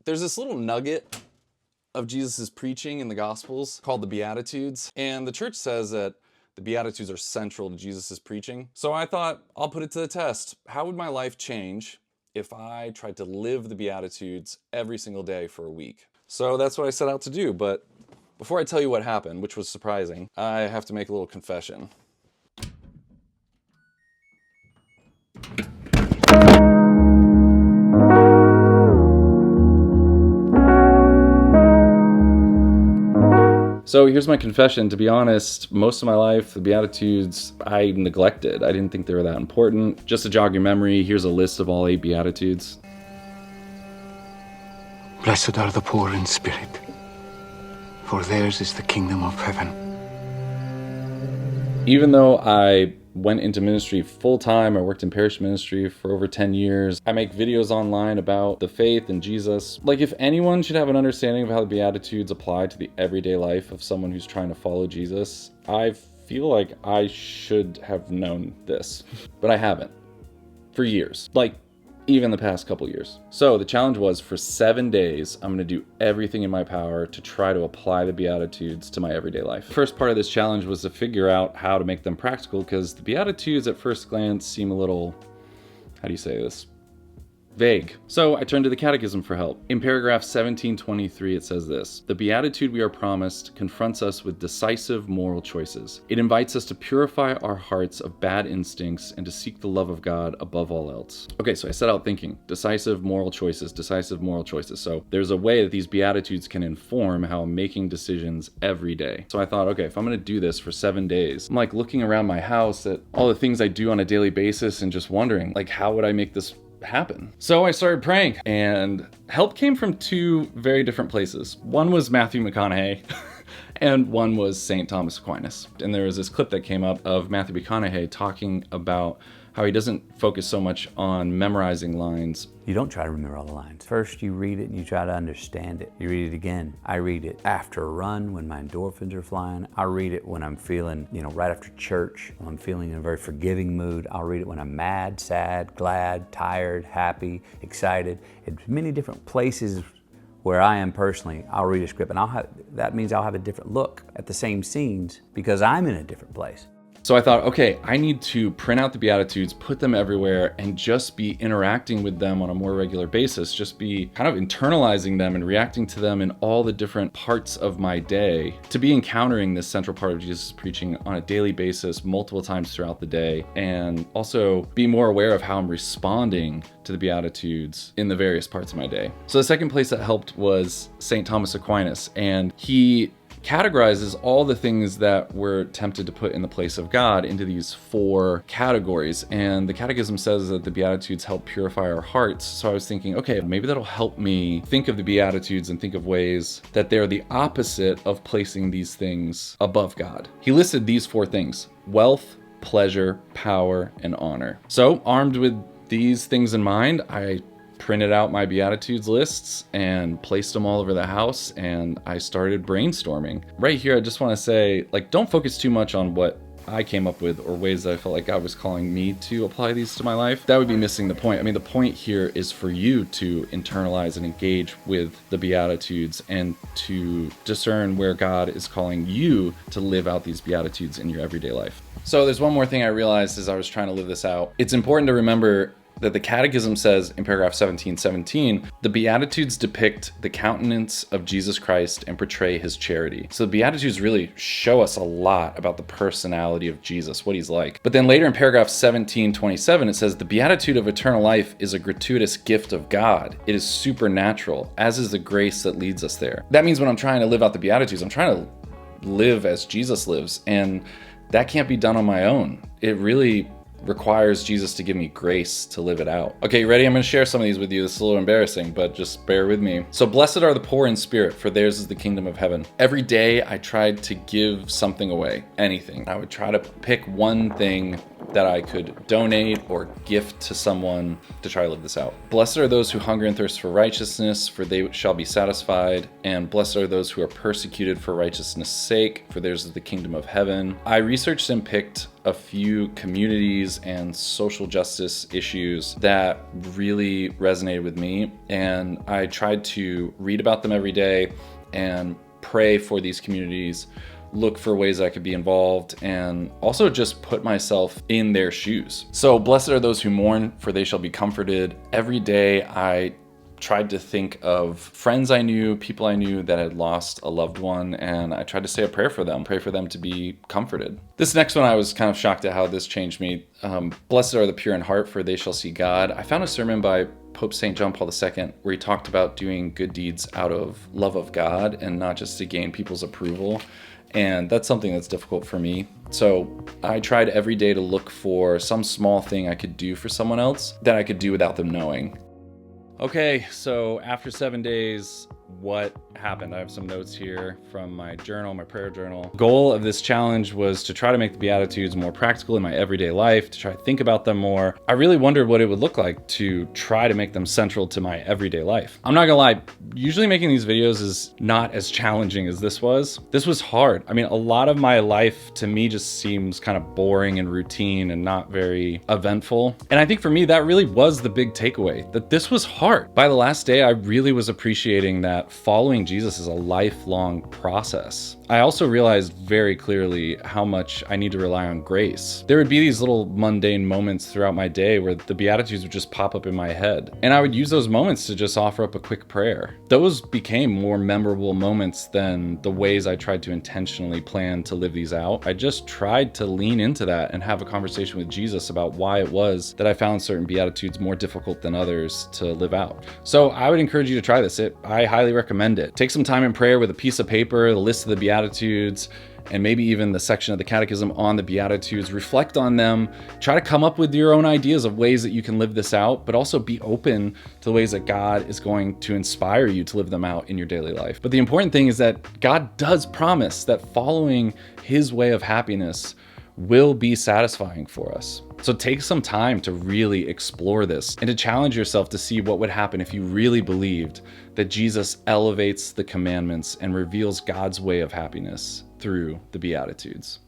There's this little nugget of Jesus' preaching in the Gospels called the Beatitudes, and the church says that the Beatitudes are central to Jesus' preaching. So I thought, I'll put it to the test. How would my life change if I tried to live the Beatitudes every single day for a week? So that's what I set out to do, but before I tell you what happened, which was surprising, I have to make a little confession. So here's my confession. To be honest, most of my life, the Beatitudes, I neglected. I didn't think they were that important. Just to jog your memory, here's a list of all 8 Beatitudes. Blessed are the poor in spirit, for theirs is the kingdom of heaven. Even though I went into ministry full-time, I worked in parish ministry for over 10 years. I make videos online about the faith and Jesus. Like, if anyone should have an understanding of how the Beatitudes apply to the everyday life of someone who's trying to follow Jesus, I feel like I should have known this, but I haven't for years. Like, even the past couple years. So the challenge was, for 7 days, I'm gonna do everything in my power to try to apply the Beatitudes to my everyday life. The first part of this challenge was to figure out how to make them practical, because the Beatitudes at first glance seem a little, how do you say this? Vague. So I turned to the Catechism for help. In paragraph 1723, it says this: the beatitude we are promised confronts us with decisive moral choices. It invites us to purify our hearts of bad instincts and to seek the love of God above all else. Okay, so I set out thinking, decisive moral choices, decisive moral choices. So there's a way that these beatitudes can inform how I'm making decisions every day. So I thought, okay, if I'm gonna do this for 7 days, I'm like looking around my house at all the things I do on a daily basis and just wondering, like, how would I make this happen? So I started praying, and help came from 2 very different places. One was Matthew McConaughey and one was St. Thomas Aquinas. And there was this clip that came up of Matthew McConaughey talking about how he doesn't focus so much on memorizing lines. You don't try to remember all the lines. First you read it and you try to understand it. You read it again. I read it after a run when my endorphins are flying. I read it when I'm feeling, right after church, when I'm feeling in a very forgiving mood. I'll read it when I'm mad, sad, glad, tired, happy, excited. In many different places where I am personally, I'll read a script, and that means I'll have a different look at the same scenes because I'm in a different place. So I thought, okay, I need to print out the Beatitudes, put them everywhere, and just be interacting with them on a more regular basis. Just be kind of internalizing them and reacting to them in all the different parts of my day. To be encountering this central part of Jesus' preaching on a daily basis, multiple times throughout the day, and also be more aware of how I'm responding to the Beatitudes in the various parts of my day. So the second place that helped was St. Thomas Aquinas, and he categorizes all the things that we're tempted to put in the place of God into these 4 categories. And the Catechism says that the Beatitudes help purify our hearts. So I was thinking, okay, maybe that'll help me think of the Beatitudes and think of ways that they're the opposite of placing these things above God. He listed these 4 things: wealth, pleasure, power, and honor. So armed with these things in mind, I printed out my Beatitudes lists and placed them all over the house, and I started brainstorming. Right here, I just want to say, like, don't focus too much on what I came up with or ways that I felt like God was calling me to apply these to my life. That would be missing the point. I mean, the point here is for you to internalize and engage with the Beatitudes and to discern where God is calling you to live out these Beatitudes in your everyday life. So there's one more thing I realized as I was trying to live this out. It's important to remember that the Catechism says in paragraph 1717, the Beatitudes depict the countenance of Jesus Christ and portray his charity. So the Beatitudes really show us a lot about the personality of Jesus, what he's like. But then later in paragraph 1727, it says, the Beatitude of eternal life is a gratuitous gift of God. It is supernatural, as is the grace that leads us there. That means when I'm trying to live out the Beatitudes, I'm trying to live as Jesus lives, and that can't be done on my own. It really requires Jesus to give me grace to live it out. Okay, you ready? I'm going to share some of these with you. This is a little embarrassing, but just bear with me. So, blessed are the poor in spirit, for theirs is the kingdom of heaven. Every day I tried to give something away, anything. I would try to pick one thing that I could donate or gift to someone to try to live this out. Blessed are those who hunger and thirst for righteousness, for they shall be satisfied. And blessed are those who are persecuted for righteousness' sake, for theirs is the kingdom of heaven. I researched and picked a few communities inequities and social justice issues that really resonated with me. And I tried to read about them every day and pray for these communities, look for ways I could be involved, and also just put myself in their shoes. So blessed are those who mourn, for they shall be comforted. Every day I tried to think of friends I knew, people I knew that had lost a loved one, and I tried to say a prayer for them, pray for them to be comforted. This next one, I was kind of shocked at how this changed me. Blessed are the pure in heart, for they shall see God. I found a sermon by Pope St. John Paul II where he talked about doing good deeds out of love of God and not just to gain people's approval. And that's something that's difficult for me. So I tried every day to look for some small thing I could do for someone else that I could do without them knowing. Okay, so after 7 days, what happened? I have some notes here from my journal, my prayer journal. Goal of this challenge was to try to make the Beatitudes more practical in my everyday life, to try to think about them more. I really wondered what it would look like to try to make them central to my everyday life. I'm not gonna lie, usually making these videos is not as challenging as this was. This was hard. I mean, a lot of my life to me just seems kind of boring and routine and not very eventful. And I think for me, that really was the big takeaway, that this was hard. By the last day, I really was appreciating that following Jesus is a lifelong process. I also realized very clearly how much I need to rely on grace. There would be these little mundane moments throughout my day where the Beatitudes would just pop up in my head. And I would use those moments to just offer up a quick prayer. Those became more memorable moments than the ways I tried to intentionally plan to live these out. I just tried to lean into that and have a conversation with Jesus about why it was that I found certain Beatitudes more difficult than others to live out. So I would encourage you to try this. I highly recommend it. Take some time in prayer with a piece of paper, the list of the Beatitudes, and maybe even the section of the Catechism on the Beatitudes. Reflect on them. Try to come up with your own ideas of ways that you can live this out, but also be open to the ways that God is going to inspire you to live them out in your daily life. But the important thing is that God does promise that following His way of happiness will be satisfying for us. So take some time to really explore this and to challenge yourself to see what would happen if you really believed that Jesus elevates the commandments and reveals God's way of happiness through the Beatitudes.